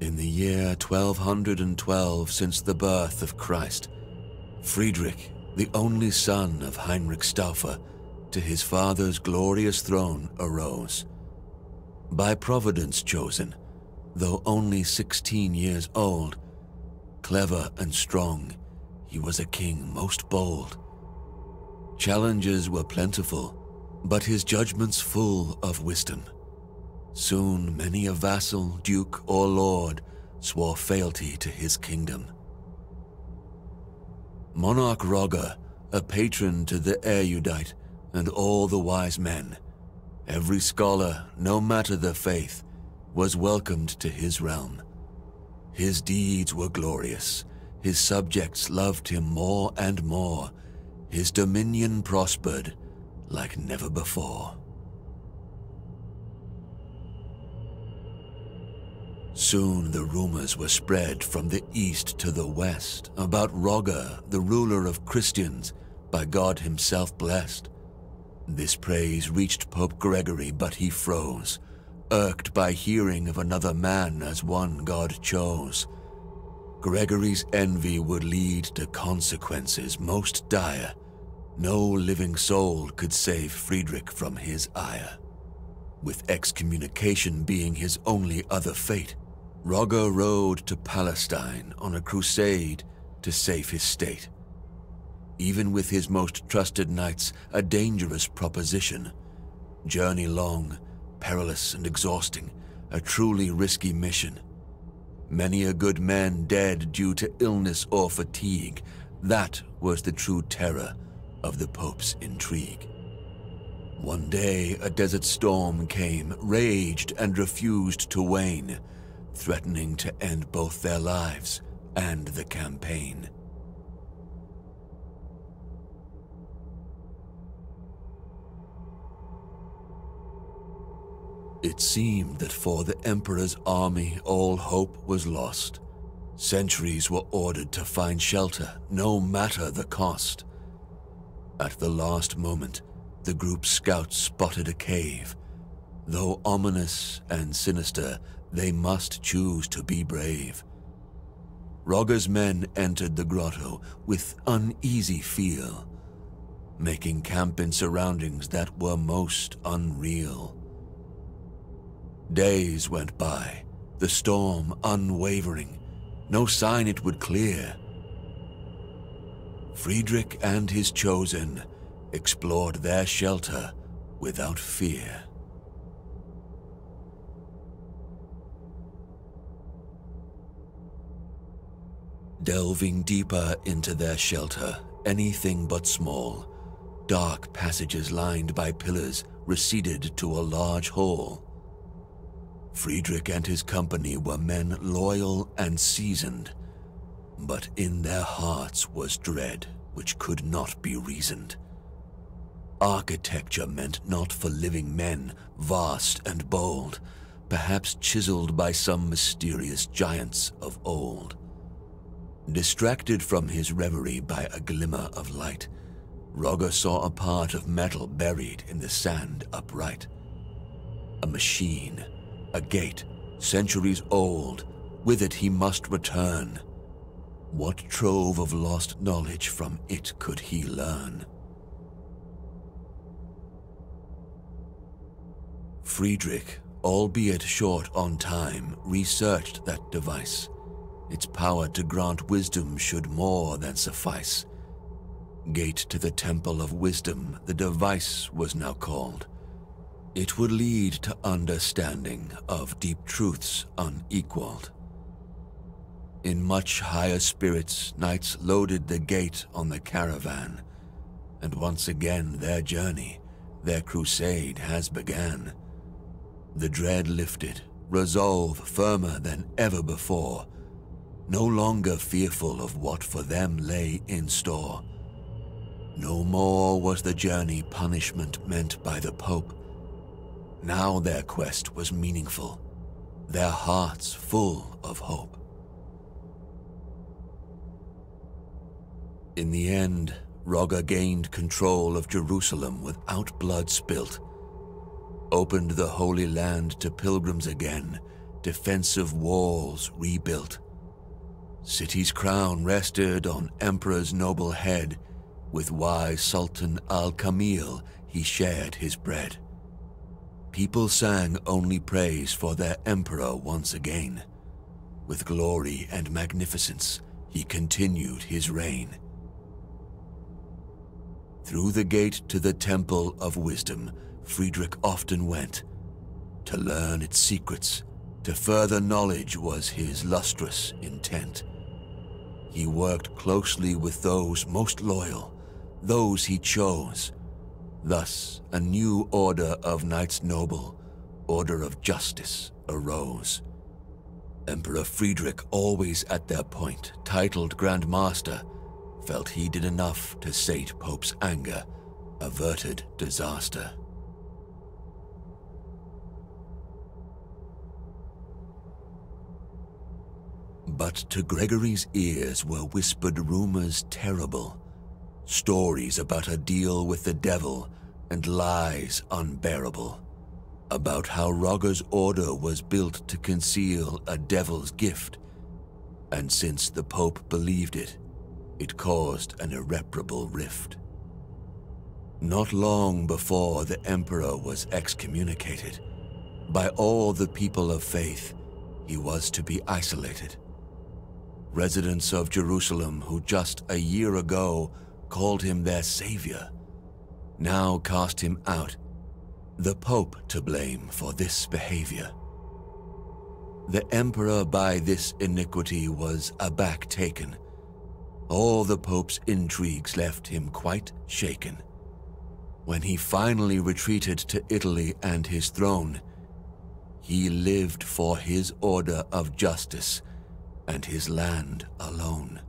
In the year 1212 since the birth of Christ, Friedrich, the only son of Heinrich Stauffer, to his father's glorious throne arose. By Providence chosen, though only 16 years old, clever and strong, he was a king most bold. Challenges were plentiful, but his judgments full of wisdom. Soon many a vassal, duke, or lord swore fealty to his kingdom. Monarch Roger, a patron to the erudite and all the wise men, every scholar, no matter the faith, was welcomed to his realm. His deeds were glorious, his subjects loved him more and more, his dominion prospered like never before. Soon the rumors were spread from the east to the west about Roger, the ruler of Christians, by God himself blessed. This praise reached Pope Gregory, but he froze, irked by hearing of another man as one God chose. Gregory's envy would lead to consequences most dire. No living soul could save Friedrich from his ire. With excommunication being his only other fate, Roger rode to Palestine on a crusade to save his state. Even with his most trusted knights, a dangerous proposition. Journey long, perilous and exhausting, a truly risky mission. Many a good man dead due to illness or fatigue. That was the true terror of the Pope's intrigue. One day a desert storm came, raged and refused to wane, threatening to end both their lives and the campaign. It seemed that for the Emperor's army all hope was lost. Sentries were ordered to find shelter, no matter the cost. At the last moment, the group's scouts spotted a cave. Though ominous and sinister, they must choose to be brave. Roger's men entered the grotto with uneasy feel, making camp in surroundings that were most unreal. Days went by, the storm unwavering, no sign it would clear. Friedrich and his chosen explored their shelter without fear. Delving deeper into their shelter, anything but small, dark passages lined by pillars receded to a large hall. Friedrich and his company were men loyal and seasoned, but in their hearts was dread which could not be reasoned. Architecture meant not for living men, vast and bold, perhaps chiseled by some mysterious giants of old. Distracted from his reverie by a glimmer of light, Roger saw a part of metal buried in the sand upright. A machine, a gate, centuries old, with it he must return. What trove of lost knowledge from it could he learn? Friedrich, albeit short on time, researched that device. Its power to grant wisdom should more than suffice. Gate to the Temple of Wisdom, the device was now called. It would lead to understanding of deep truths unequaled. In much higher spirits, knights loaded the gate on the caravan, and once again their journey, their crusade has began. The dread lifted, resolve firmer than ever before, no longer fearful of what for them lay in store. No more was the journey punishment meant by the Pope. Now their quest was meaningful, their hearts full of hope. In the end, Roger gained control of Jerusalem without blood spilt, opened the Holy Land to pilgrims again, defensive walls rebuilt. City's crown rested on emperor's noble head. With wise Sultan al-Kamil he shared his bread. People sang only praise for their emperor once again. With glory and magnificence he continued his reign. Through the gate to the Temple of Wisdom Friedrich often went. To learn its secrets, to further knowledge was his lustrous intent. He worked closely with those most loyal, those he chose. Thus a new order of knights noble, order of justice, arose. Emperor Friedrich, always at their point, titled Grand Master, felt he did enough to sate Pope's anger, averted disaster. But to Gregory's ears were whispered rumors terrible, stories about a deal with the devil and lies unbearable, about how Rogger's order was built to conceal a devil's gift, and since the Pope believed it, it caused an irreparable rift. Not long before the Emperor was excommunicated, by all the people of faith, he was to be isolated. Residents of Jerusalem who just a year ago called him their savior, now cast him out, the Pope to blame for this behavior. The Emperor by this iniquity was aback taken. All the Pope's intrigues left him quite shaken. When he finally retreated to Italy and his throne, he lived for his order of justice and his land alone.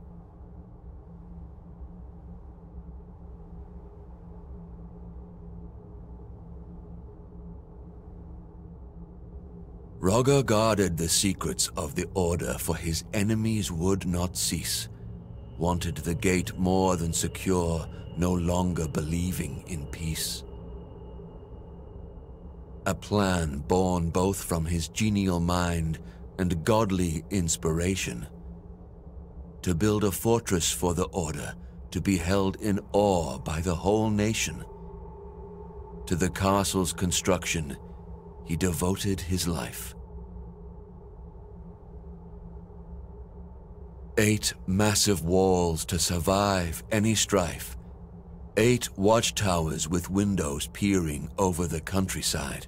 Rogger guarded the secrets of the order, for his enemies would not cease. Wanted the gate more than secure, no longer believing in peace. A plan born both from his genial mind and godly inspiration. To build a fortress for the order, to be held in awe by the whole nation. To the castle's construction, he devoted his life. 8 massive walls to survive any strife. 8 watchtowers with windows peering over the countryside.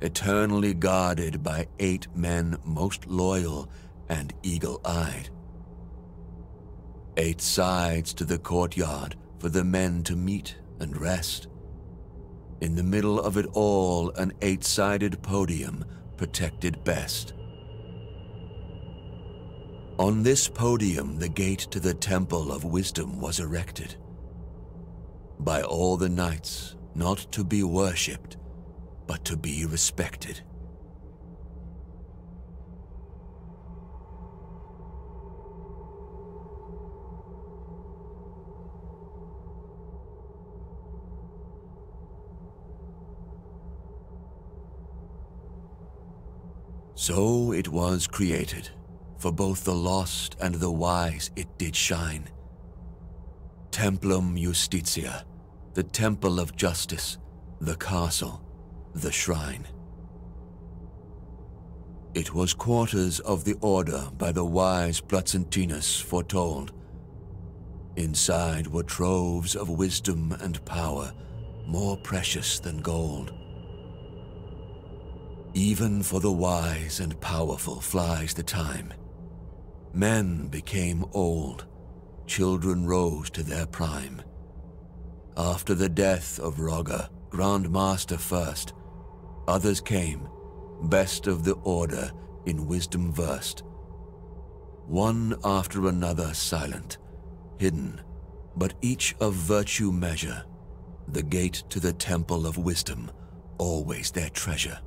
Eternally guarded by 8 men most loyal and eagle-eyed. 8 sides to the courtyard for the men to meet and rest. In the middle of it all, an 8-sided podium protected best. On this podium, the gate to the Temple of Wisdom was erected. By all the knights, not to be worshipped, but to be respected. So it was created, for both the lost and the wise it did shine. Templum Justitia, the temple of justice, the castle, the shrine. It was quarters of the order by the wise Placentinus foretold. Inside were troves of wisdom and power, more precious than gold. Even for the wise and powerful flies the time. Men became old, children rose to their prime. After the death of Rogger, Grand Master first, others came, best of the order, in wisdom versed. One after another silent, hidden, but each of virtue measure, the gate to the Temple of Wisdom, always their treasure.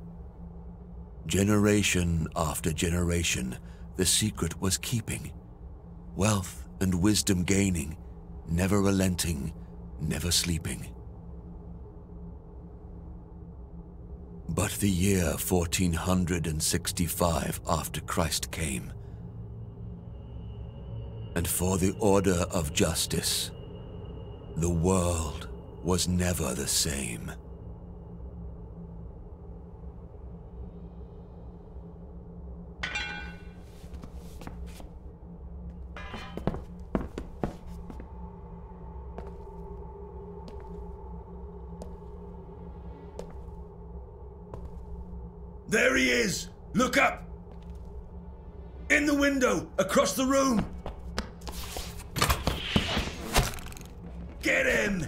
Generation after generation, the secret was keeping, wealth and wisdom gaining, never relenting, never sleeping. But the year 1465 after Christ came, and for the order of justice, the world was never the same. There he is! Look up! In the window, across the room! Get him!